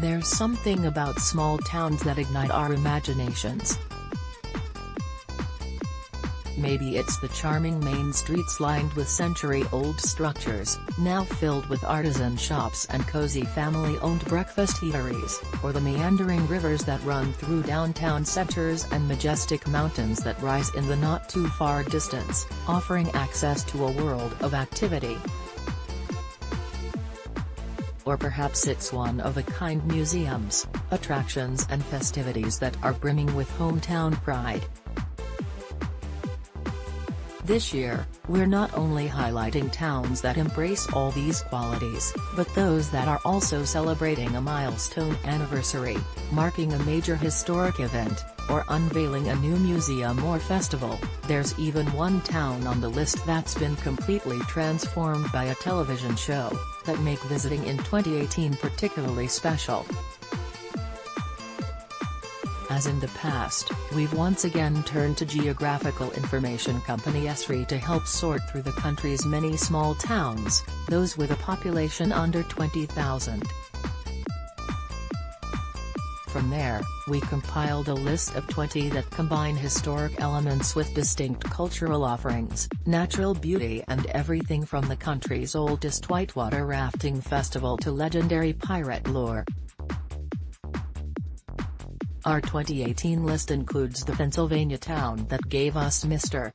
There's something about small towns that ignite our imaginations. Maybe it's the charming main streets lined with century-old structures, now filled with artisan shops and cozy family-owned breakfast eateries, or the meandering rivers that run through downtown centers and majestic mountains that rise in the not-too-far distance, offering access to a world of activity. Or perhaps it's one-of-a-kind museums, attractions and festivities that are brimming with hometown pride. This year, we're not only highlighting towns that embrace all these qualities, but those that are also celebrating a milestone anniversary, marking a major historic event, or unveiling a new museum or festival. There's even one town on the list that's been completely transformed by a television show, that make visiting in 2018 particularly special. As in the past, we've once again turned to geographical information company Esri to help sort through the country's many small towns, those with a population under 20,000. From there, we compiled a list of 20 that combine historic elements with distinct cultural offerings, natural beauty and everything from the country's oldest whitewater rafting festival to legendary pirate lore. Our 2018 list includes the Pennsylvania town that gave us Mr.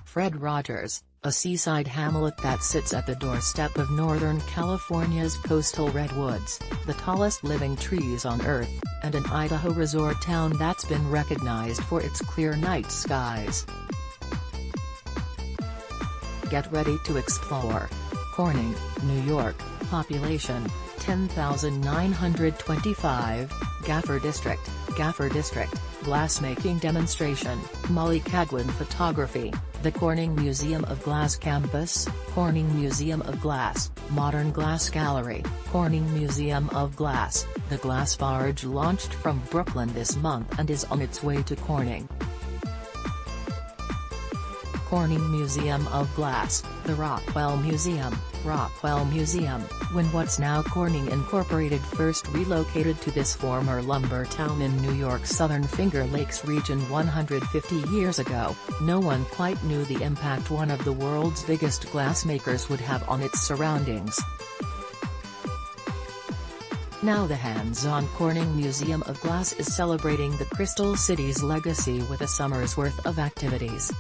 Fred Rogers, a seaside hamlet that sits at the doorstep of Northern California's coastal redwoods, the tallest living trees on Earth, and an Idaho resort town that's been recognized for its clear night skies. Get ready to explore. Corning, New York, population, 10,925, Gaffer District, glassmaking demonstration, Molly Cagwin photography, the Corning Museum of Glass Campus, Corning Museum of Glass, Modern Glass Gallery, Corning Museum of Glass. The glass barge launched from Brooklyn this month and is on its way to Corning. Corning Museum of Glass, the Rockwell Museum, when what's now Corning Incorporated first relocated to this former lumber town in New York's southern Finger Lakes region 150 years ago, no one quite knew the impact one of the world's biggest glassmakers would have on its surroundings. Now the hands-on Corning Museum of Glass is celebrating the Crystal City's legacy with a summer's worth of activities.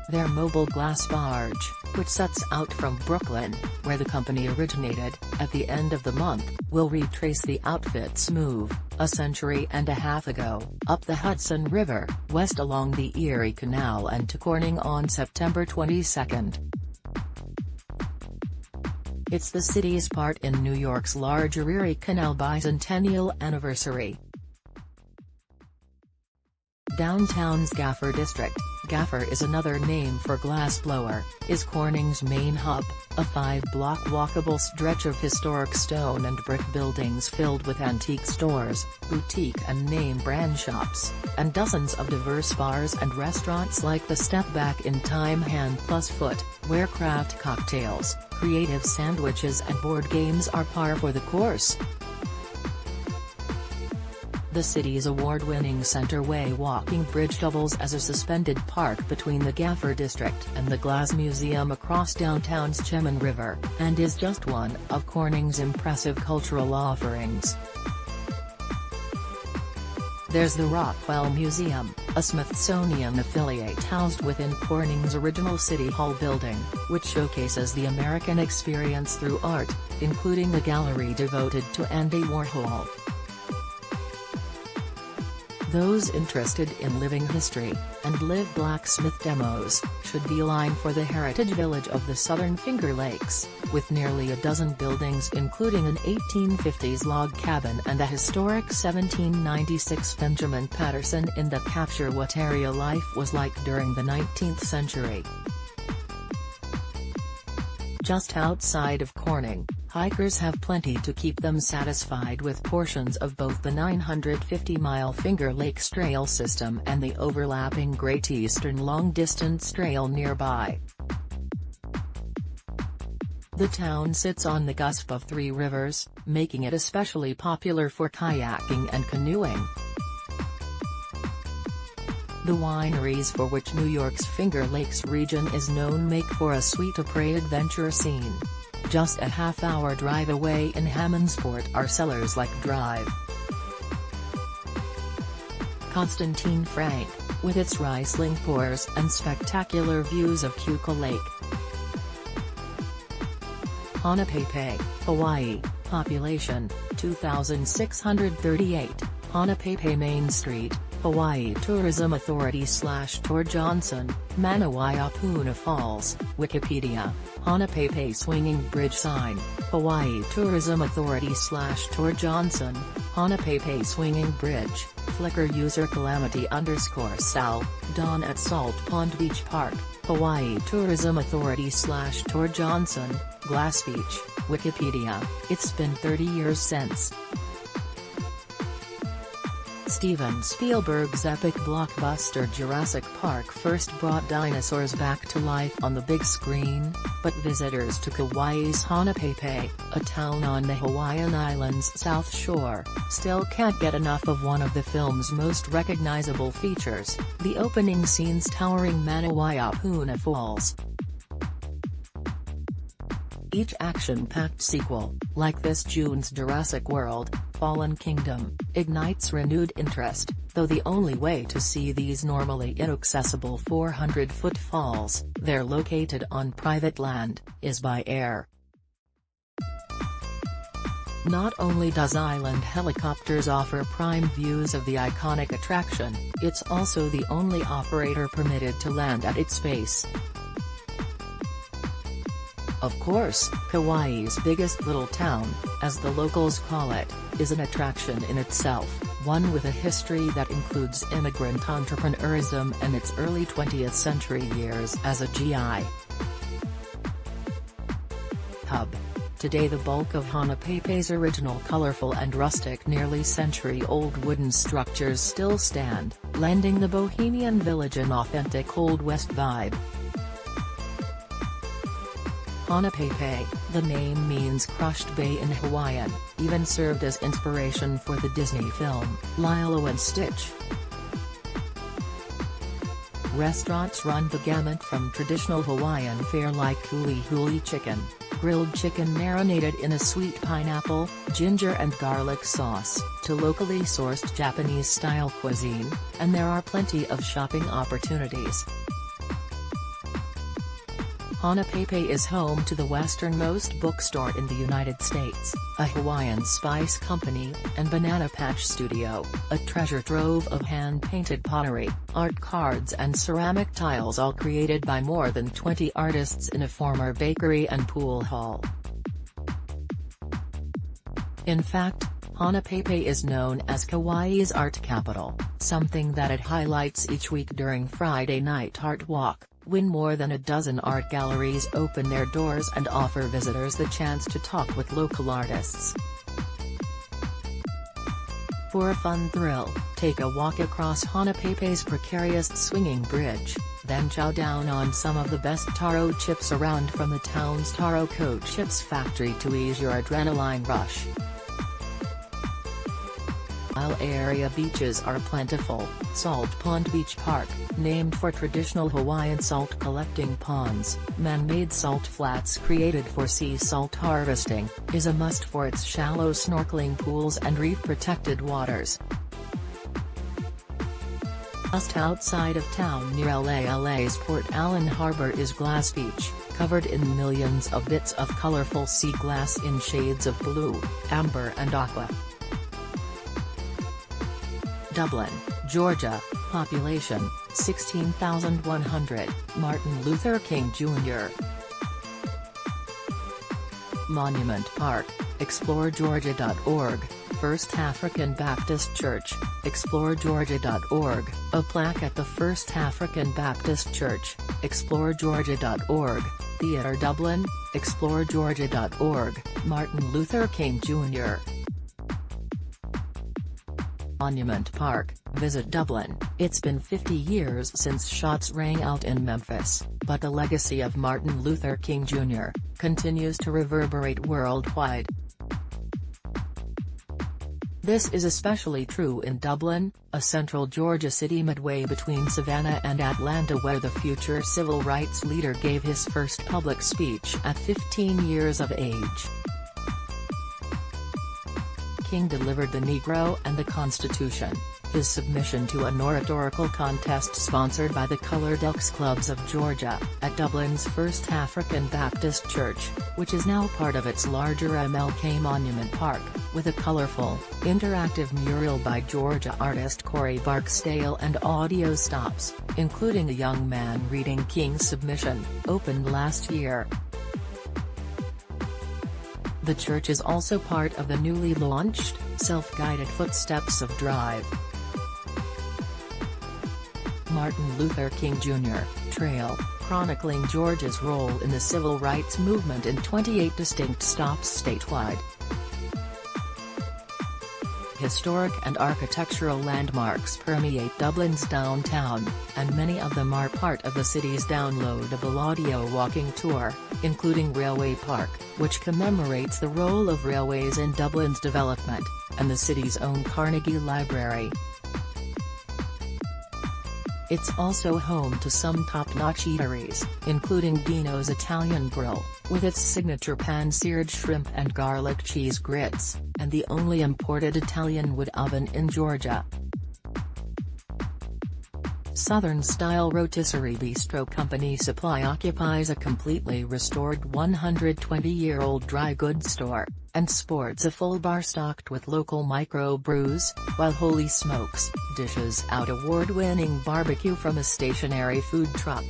Their mobile glass barge, which sets out from Brooklyn, where the company originated, at the end of the month, will retrace the outfit's move, a century and a half ago, up the Hudson River, west along the Erie Canal and to Corning on September 22. It's the city's part in New York's larger Erie Canal bicentennial anniversary. Downtown's Gaffer District, Gaffer is another name for glassblower, is Corning's main hub, a 5-block walkable stretch of historic stone and brick buildings filled with antique stores, boutique and name-brand shops, and dozens of diverse bars and restaurants like the Step Back in Time Hand Plus Foot, where craft cocktails, creative sandwiches and board games are par for the course. The city's award-winning Centerway walking bridge doubles as a suspended park between the Gaffer District and the Glass Museum across downtown's Chemin River, and is just one of Corning's impressive cultural offerings. There's the Rockwell Museum, a Smithsonian affiliate housed within Corning's original City Hall building, which showcases the American experience through art, including a gallery devoted to Andy Warhol. Those interested in living history, and live blacksmith demos, should beeline for the heritage village of the southern Finger Lakes, with nearly a dozen buildings including an 1850s log cabin and a historic 1796 Benjamin Patterson Inn that capture what area life was like during the 19th century. Just outside of Corning, hikers have plenty to keep them satisfied with portions of both the 950-mile Finger Lakes Trail system and the overlapping Great Eastern long-distance trail nearby. The town sits on the cusp of three rivers, making it especially popular for kayaking and canoeing. The wineries for which New York's Finger Lakes region is known make for a sweet-a-prey adventure scene. Just a half-hour drive away in Hammondsport are Cellars Lake Drive. Constantine Frank, with its Riesling pours and spectacular views of Keuka Lake. Honopape, Hawaii, population, 2,638, Honopape Main Street, Hawaii Tourism Authority / Tor Johnson, Manawai-a-Puna Falls, Wikipedia, Honopape Swinging Bridge Sign, Hawaii Tourism Authority / Tor Johnson, Honopape Swinging Bridge, Flickr user Calamity_Sal, Dawn at Salt Pond Beach Park, Hawaii Tourism Authority / Tor Johnson, Glass Beach, Wikipedia, it's been 30 years since Steven Spielberg's epic blockbuster Jurassic Park first brought dinosaurs back to life on the big screen, but visitors to Kauai's Honopape, a town on the Hawaiian Islands' south shore, still can't get enough of one of the film's most recognizable features, the opening scene's towering Manawai-a-Puna Falls. Each action-packed sequel, like this June's Jurassic World: Fallen Kingdom, ignites renewed interest, though the only way to see these normally inaccessible 400-foot falls, they're located on private land, is by air. Not only does Island Helicopters offer prime views of the iconic attraction, it's also the only operator permitted to land at its base. Of course, Kauai's biggest little town, as the locals call it, is an attraction in itself, one with a history that includes immigrant entrepreneurism and its early 20th century years as a GI hub. Today the bulk of Honopape's original colorful and rustic nearly century-old wooden structures still stand, lending the bohemian village an authentic Old West vibe. Honopape, the name means crushed bay in Hawaiian, even served as inspiration for the Disney film, Lilo and Stitch. Restaurants run the gamut from traditional Hawaiian fare like huli huli chicken, grilled chicken marinated in a sweet pineapple, ginger and garlic sauce, to locally sourced Japanese-style cuisine, and there are plenty of shopping opportunities. Honopape is home to the westernmost bookstore in the United States, a Hawaiian spice company, and Banana Patch Studio, a treasure trove of hand-painted pottery, art cards and ceramic tiles all created by more than 20 artists in a former bakery and pool hall. In fact, Honopape is known as Kauai's art capital, something that it highlights each week during Friday Night Art Walk, when more than a dozen art galleries open their doors and offer visitors the chance to talk with local artists. For a fun thrill, take a walk across Honopape's precarious swinging bridge, then chow down on some of the best taro chips around from the town's Taro Coat Chips factory to ease your adrenaline rush. While area beaches are plentiful, Salt Pond Beach Park, named for traditional Hawaiian salt collecting ponds, man-made salt flats created for sea salt harvesting, is a must for its shallow snorkeling pools and reef-protected waters. Just outside of town near LA's Port Allen Harbor is Glass Beach, covered in millions of bits of colorful sea glass in shades of blue, amber and aqua. Dublin, Georgia, population, 16,100, Martin Luther King Jr. Monument Park, ExploreGeorgia.org, First African Baptist Church, ExploreGeorgia.org, a plaque at the First African Baptist Church, ExploreGeorgia.org, Theatre Dublin, ExploreGeorgia.org, Martin Luther King Jr. Monument Park, visit Dublin. It's been 50 years since shots rang out in Memphis, but the legacy of Martin Luther King Jr., continues to reverberate worldwide. This is especially true in Dublin, a central Georgia city midway between Savannah and Atlanta, where the future civil rights leader gave his first public speech at 15 years of age. King delivered the Negro and the Constitution, his submission to an oratorical contest sponsored by the Colored Elks Clubs of Georgia, at Dublin's First African Baptist Church, which is now part of its larger MLK Monument Park, with a colorful, interactive mural by Georgia artist Corey Barksdale and audio stops, including a young man reading King's submission, opened last year. The church is also part of the newly launched, self-guided Footsteps of Drive. Martin Luther King Jr. Trail, chronicling Georgia's role in the civil rights movement in 28 distinct stops statewide. Historic and architectural landmarks permeate Dublin's downtown, and many of them are part of the city's downloadable audio walking tour, including Railway Park, which commemorates the role of railways in Dublin's development, and the city's own Carnegie Library. It's also home to some top-notch eateries, including Dino's Italian Grill, with its signature pan-seared shrimp and garlic cheese grits, and the only imported Italian wood oven in Georgia. Southern-style rotisserie bistro company Supply occupies a completely restored 120-year-old dry goods store, and sports a full bar stocked with local micro-brews, while Holy Smokes dishes out award-winning barbecue from a stationary food truck.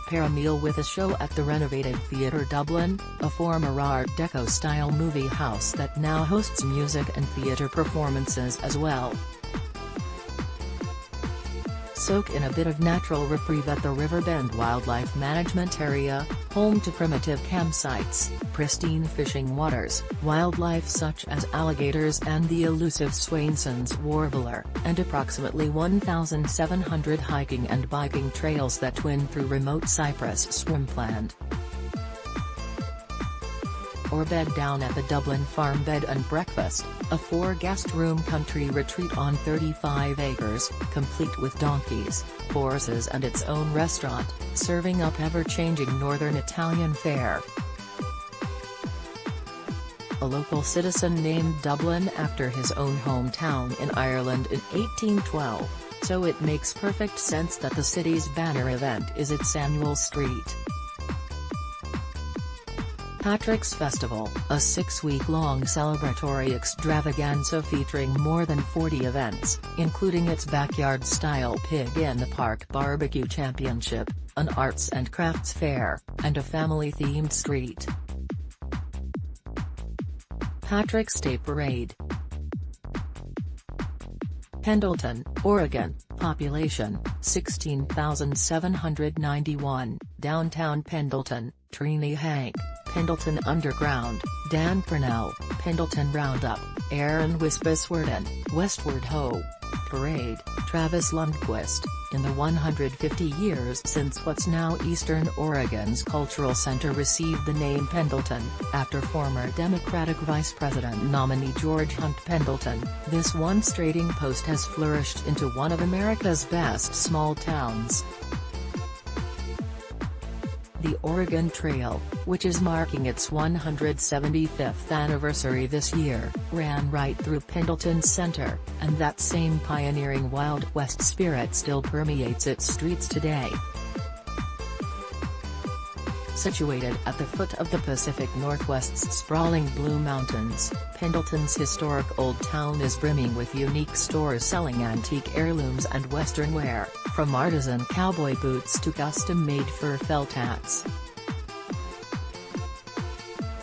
Pair a meal with a show at the renovated Theatre Dublin, a former Art Deco-style movie house that now hosts music and theatre performances as well. Soak in a bit of natural reprieve at the Riverbend Wildlife Management Area, home to primitive campsites, pristine fishing waters, wildlife such as alligators and the elusive Swainson's warbler, and approximately 1,700 hiking and biking trails that twin through remote Cypress swampland. Or bed down at the Dublin Farm Bed and Breakfast, a 4-guest-room country retreat on 35 acres, complete with donkeys, horses and its own restaurant, serving up ever-changing Northern Italian fare. A local citizen named Dublin after his own hometown in Ireland in 1812, so it makes perfect sense that the city's banner event is its annual street Patrick's Festival, a 6-week-long celebratory extravaganza featuring more than 40 events, including its backyard-style pig-in-the-park barbecue championship, an arts and crafts fair, and a family-themed street Patrick's Day Parade. Pendleton, Oregon, population, 16,791, downtown Pendleton, Trini Hank, Pendleton Underground, Dan Purnell, Pendleton Roundup, Aaron Wispeswerden, Westward Ho! Parade, Travis Lundquist. In the 150 years since what's now Eastern Oregon's Cultural Center received the name Pendleton, after former Democratic Vice President nominee George Hunt Pendleton, this once trading post has flourished into one of America's best small towns. The Oregon Trail, which is marking its 175th anniversary this year, ran right through Pendleton's center, and that same pioneering Wild West spirit still permeates its streets today. Situated at the foot of the Pacific Northwest's sprawling Blue Mountains, Pendleton's historic Old Town is brimming with unique stores selling antique heirlooms and Western wear, from artisan cowboy boots to custom-made fur felt hats.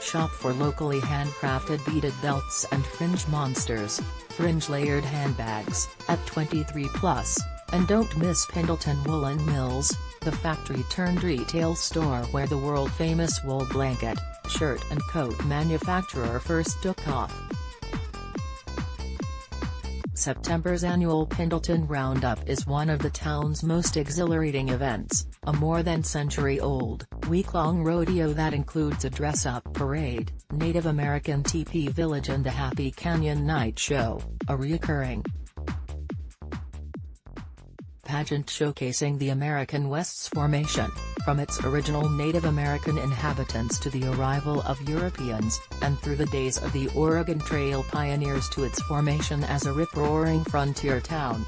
Shop for locally handcrafted beaded belts and fringe monsters, fringe-layered handbags, at 23+, and don't miss Pendleton Woolen Mills, the factory-turned-retail store where the world-famous wool blanket, shirt and coat manufacturer first took off. September's annual Pendleton Roundup is one of the town's most exhilarating events, a more than century-old, week-long rodeo that includes a dress-up parade, Native American teepee village and the Happy Canyon Night Show, a recurring pageant showcasing the American West's formation, from its original Native American inhabitants to the arrival of Europeans, and through the days of the Oregon Trail pioneers to its formation as a rip-roaring frontier town.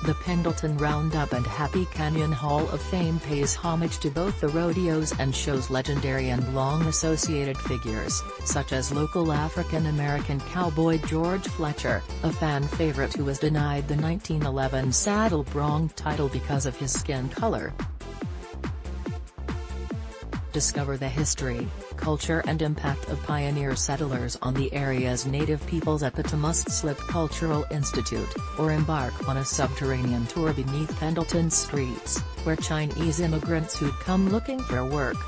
The Pendleton Roundup and Happy Canyon Hall of Fame pays homage to both the rodeos and shows legendary and long-associated figures, such as local African-American cowboy George Fletcher, a fan favorite who was denied the 1911 Saddle Bronc title because of his skin color. Discover the history, culture and impact of pioneer settlers on the area's native peoples at the Tamust-Slip Cultural Institute, or embark on a subterranean tour beneath Pendleton's streets, where Chinese immigrants who'd come looking for work.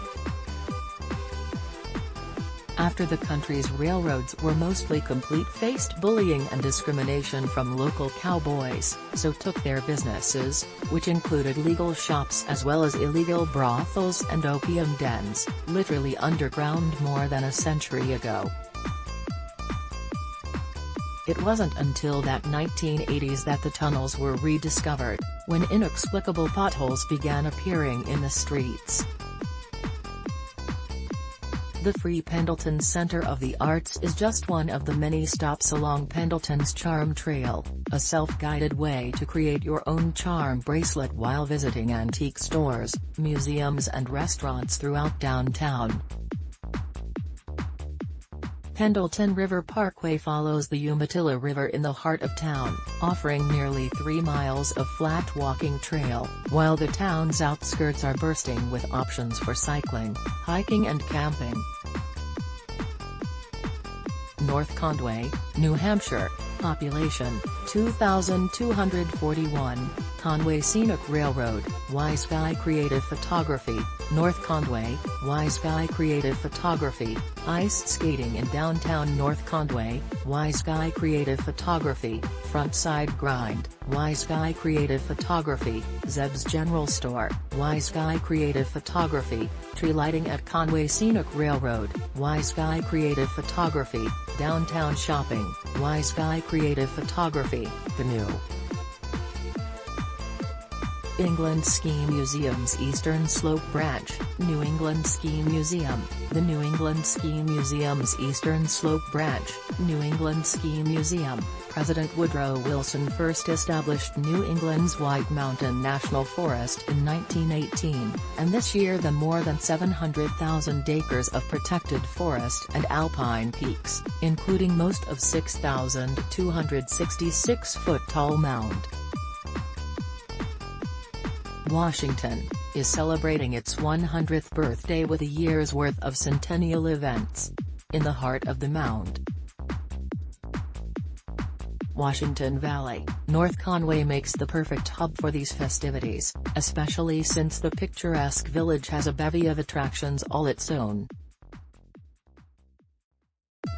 After the country's railroads were mostly complete faced bullying and discrimination from local cowboys, so took their businesses, which included legal shops as well as illegal brothels and opium dens, literally underground more than a century ago. It wasn't until that 1980s that the tunnels were rediscovered, when inexplicable potholes began appearing in the streets. The Free Pendleton Center of the Arts is just one of the many stops along Pendleton's Charm Trail, a self-guided way to create your own charm bracelet while visiting antique stores, museums and restaurants throughout downtown. Pendleton River Parkway follows the Umatilla River in the heart of town, offering nearly 3 miles of flat walking trail, while the town's outskirts are bursting with options for cycling, hiking and camping. North Conway, New Hampshire, population, 2,241, Conway Scenic Railroad, Wise Guy Creative Photography, North Conway, Wise Guy Creative Photography, Ice Skating in Downtown North Conway, Wise Guy Creative Photography, Frontside Grind, Wise Guy Creative Photography, Zeb's General Store, Wise Guy Creative Photography, Tree Lighting at Conway Scenic Railroad, Wise Guy Creative Photography, Downtown Shopping, Wise Guy Creative Photography, The New England Ski Museum's Eastern Slope Branch, New England Ski Museum, the New England Ski Museum's Eastern Slope Branch, New England Ski Museum. President Woodrow Wilson first established New England's White Mountain National Forest in 1918, and this year the more than 700,000 acres of protected forest and alpine peaks, including most of 6,266-foot-tall mound. Washington is celebrating its 100th birthday with a year's worth of centennial events. In the heart of the mound, Washington Valley, North Conway makes the perfect hub for these festivities, especially since the picturesque village has a bevy of attractions all its own.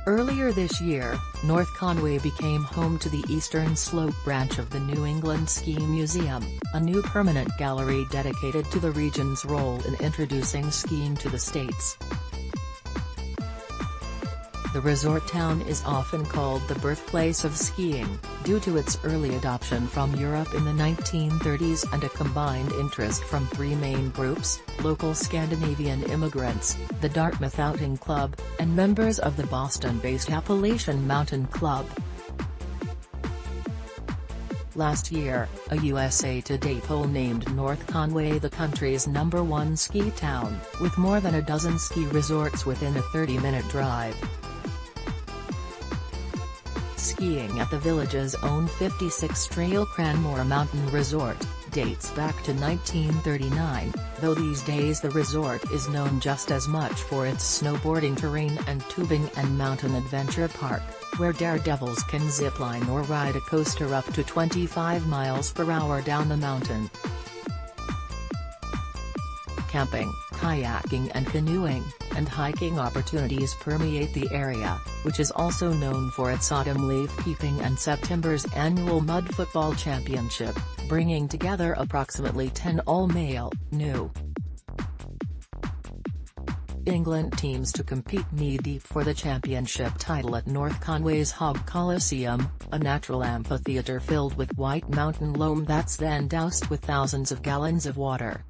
Earlier this year, North Conway became home to the Eastern Slope branch of the New England Ski Museum, a new permanent gallery dedicated to the region's role in introducing skiing to the states. The resort town is often called the birthplace of skiing, due to its early adoption from Europe in the 1930s and a combined interest from 3 main groups: local Scandinavian immigrants, the Dartmouth Outing Club, and members of the Boston-based Appalachian Mountain Club. Last year, a USA Today poll named North Conway the country's #1 ski town, with more than a dozen ski resorts within a 30-minute drive. Skiing at the village's own 56-trail Cranmore Mountain Resort dates back to 1939, though these days the resort is known just as much for its snowboarding terrain and tubing and mountain adventure park, where daredevils can zipline or ride a coaster up to 25 miles per hour down the mountain. Camping, kayaking and canoeing, and hiking opportunities permeate the area, which is also known for its autumn leaf peeping and September's annual Mud Football Championship, bringing together approximately 10 all-male, New England teams to compete knee-deep for the championship title at North Conway's Hog Coliseum, a natural amphitheater filled with white mountain loam that's then doused with thousands of gallons of water.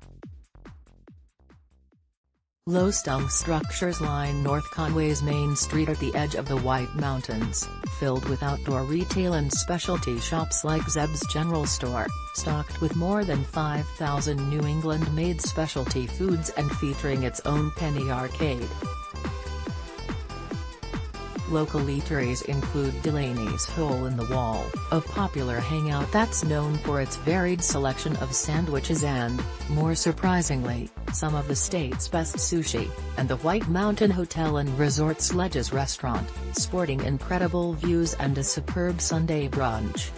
Low-slung structures line North Conway's main street at the edge of the White Mountains, filled with outdoor retail and specialty shops like Zeb's General Store, stocked with more than 5,000 New England-made specialty foods and featuring its own penny arcade. Local eateries include Delaney's Hole in the Wall, a popular hangout that's known for its varied selection of sandwiches and, more surprisingly, some of the state's best sushi, and the White Mountain Hotel and Resort's Ledges restaurant, sporting incredible views and a superb Sunday brunch.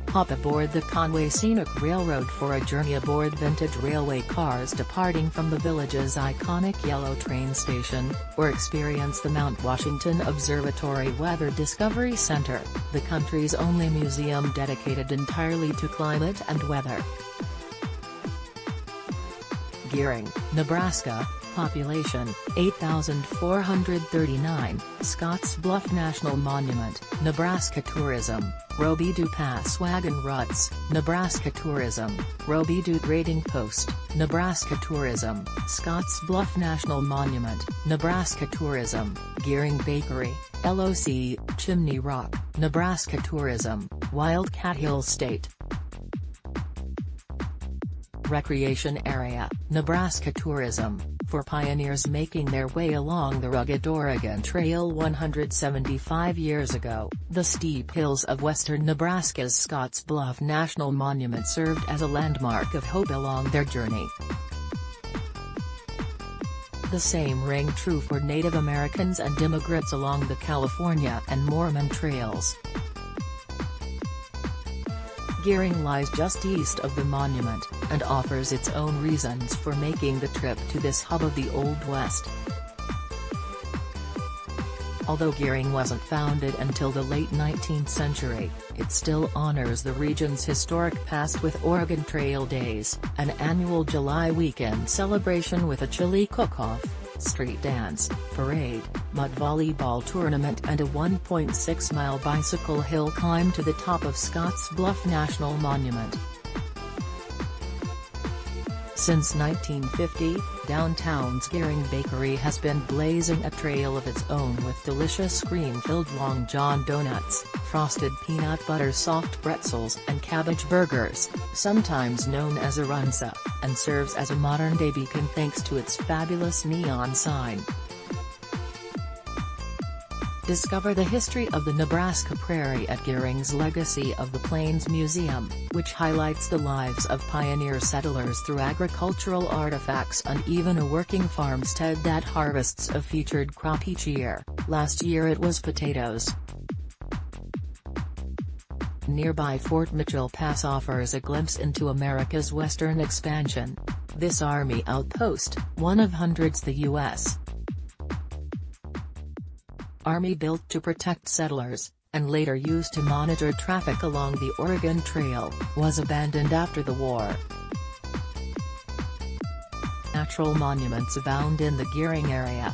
Hop aboard the Conway Scenic Railroad for a journey aboard vintage railway cars departing from the village's iconic yellow train station, or experience the Mount Washington Observatory Weather Discovery Center, the country's only museum dedicated entirely to climate and weather. Gearing, Nebraska, population, 8,439, Scotts Bluff National Monument, Nebraska Tourism, Robidoux Pass Wagon Ruts, Nebraska Tourism, Robidoux Trading Post, Nebraska Tourism, Scotts Bluff National Monument, Nebraska Tourism, Gearing Bakery, LOC, Chimney Rock, Nebraska Tourism, Wildcat Hill State Recreation Area, Nebraska Tourism, for pioneers making their way along the rugged Oregon Trail 175 years ago. The steep hills of western Nebraska's Scotts Bluff National Monument served as a landmark of hope along their journey. The same rang true for Native Americans and immigrants along the California and Mormon trails. Gearing lies just east of the monument, and offers its own reasons for making the trip to this hub of the Old West. Although Gearing wasn't founded until the late 19th century, it still honors the region's historic past with Oregon Trail Days, an annual July weekend celebration with a chili cook-off, street dance, parade, mud volleyball tournament and a 1.6-mile bicycle hill climb to the top of Scotts Bluff National Monument. Since 1950, downtown's Gearing Bakery has been blazing a trail of its own with delicious cream-filled Long John donuts, frosted peanut butter soft pretzels and cabbage burgers, sometimes known as a runza, and serves as a modern-day beacon thanks to its fabulous neon sign. Discover the history of the Nebraska Prairie at Gearing's Legacy of the Plains Museum, which highlights the lives of pioneer settlers through agricultural artifacts and even a working farmstead that harvests a featured crop each year. Last year it was potatoes. Nearby Fort Mitchell Pass offers a glimpse into America's western expansion. This Army outpost, one of hundreds the U.S. Army built to protect settlers, and later used to monitor traffic along the Oregon Trail, was abandoned after the war. Natural monuments abound in the Gearing area.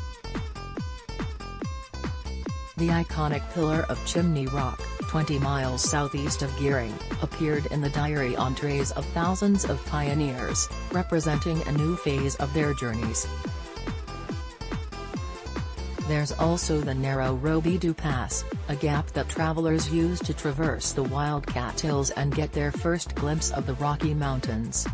The iconic Pillar of Chimney Rock, 20 miles southeast of Gearing, appeared in the diary entrees of thousands of pioneers, representing a new phase of their journeys. There's also the narrow Robidoux Pass, a gap that travelers use to traverse the Wildcat Hills and get their first glimpse of the Rocky Mountains.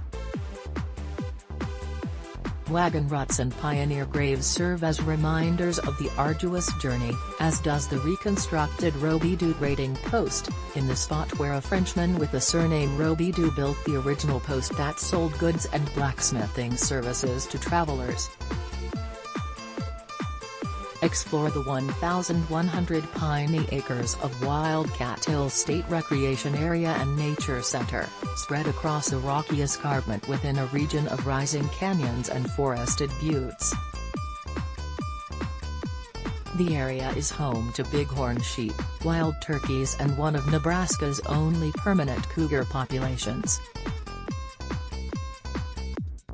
Wagon ruts and pioneer graves serve as reminders of the arduous journey, as does the reconstructed Robidoux Trading Post, in the spot where a Frenchman with the surname Robidoux built the original post that sold goods and blacksmithing services to travelers. Explore the 1,100 piney acres of Wildcat Hill State Recreation Area and Nature Center, spread across a rocky escarpment within a region of rising canyons and forested buttes. The area is home to bighorn sheep, wild turkeys and one of Nebraska's only permanent cougar populations.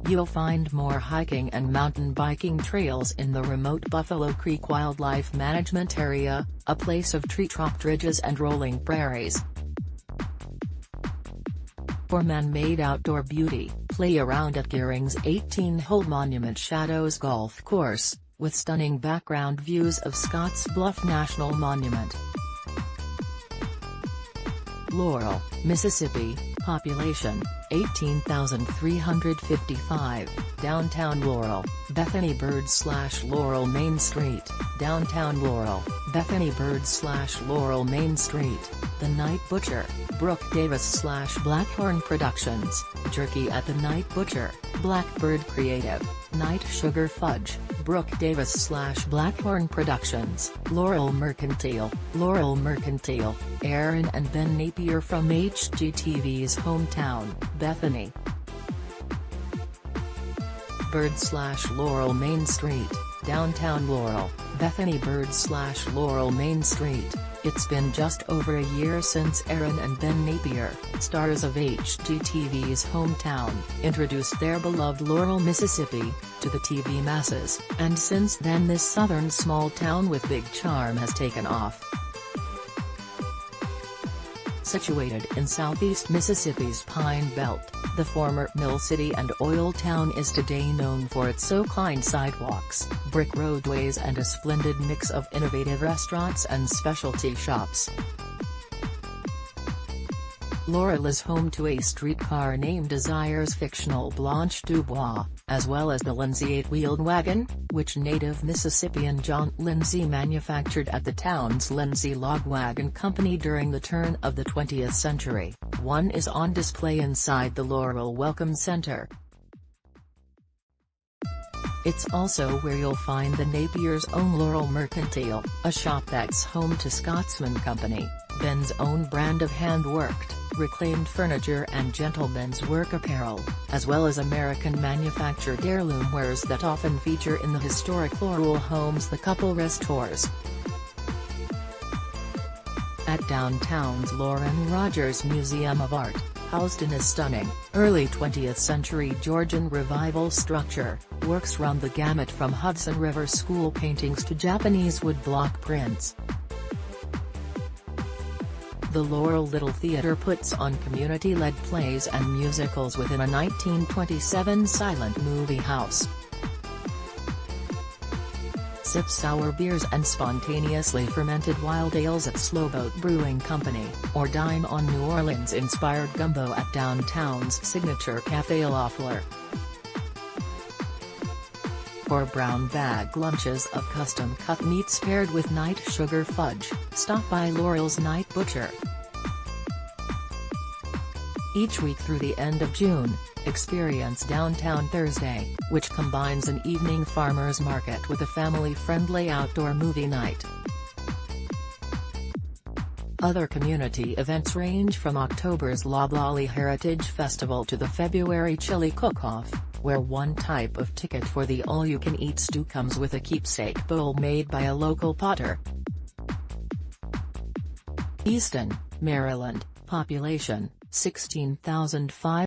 You'll find more hiking and mountain biking trails in the remote Buffalo Creek Wildlife Management Area, a place of tree-topped ridges and rolling prairies. For man-made outdoor beauty, play around at Gearing's 18-hole Monument Shadows Golf Course, with stunning background views of Scotts Bluff National Monument. Laurel, Mississippi, population, 18,355, downtown Laurel, Bethany Bird/Laurel Main Street, downtown Laurel, Bethany Bird/Laurel Main Street, The Night Butcher, Brooke Davis/Blackhorn Productions, Jerky at the Night Butcher, Blackbird Creative, Night Sugar Fudge, Brooke Davis/Blackhorn Productions, Laurel Mercantile, Aaron and Ben Napier from HGTV's hometown, Bethany. Bird/Laurel Main Street, downtown Laurel, Bethany Bird/Laurel Main Street. It's been just over a year since Aaron and Ben Napier, stars of HGTV's hometown, introduced their beloved Laurel, Mississippi, to the TV masses, and since then this southern small town with big charm has taken off. Situated in southeast Mississippi's Pine Belt, the former mill city and oil town is today known for its so-clined sidewalks, brick roadways and a splendid mix of innovative restaurants and specialty shops. Laurel is home to a streetcar named Desire's fictional Blanche Dubois, as well as the Lindsay 8-wheeled wagon, which native Mississippian John Lindsay manufactured at the town's Lindsay Log Wagon Company during the turn of the 20th century. One is on display inside the Laurel Welcome Center. It's also where you'll find the Napier's own Laurel Mercantile, a shop that's home to Scotsman Company, Ben's own brand of hand-worked, reclaimed furniture and gentlemen's work apparel, as well as American-manufactured heirloom wares that often feature in the historic Laurel homes the couple restores. At downtown's Lauren Rogers Museum of Art, housed in a stunning, early 20th century Georgian Revival structure, works run the gamut from Hudson River School paintings to Japanese woodblock prints. The Laurel Little Theatre puts on community-led plays and musicals within a 1927 silent movie house. Sip sour beers and spontaneously fermented wild ales at Slowboat Brewing Company, or dine on New Orleans-inspired gumbo at downtown's signature Café La Fleur. For brown bag lunches of custom-cut meats paired with night sugar fudge, stop by Laurel's Night Butcher. Each week through the end of June, experience Downtown Thursday, which combines an evening farmers market with a family-friendly outdoor movie night. Other community events range from October's Loblolly Heritage Festival to the February Chili Cook-Off, where one type of ticket for the all-you-can-eat stew comes with a keepsake bowl made by a local potter. Easton, Maryland, population, 16,500.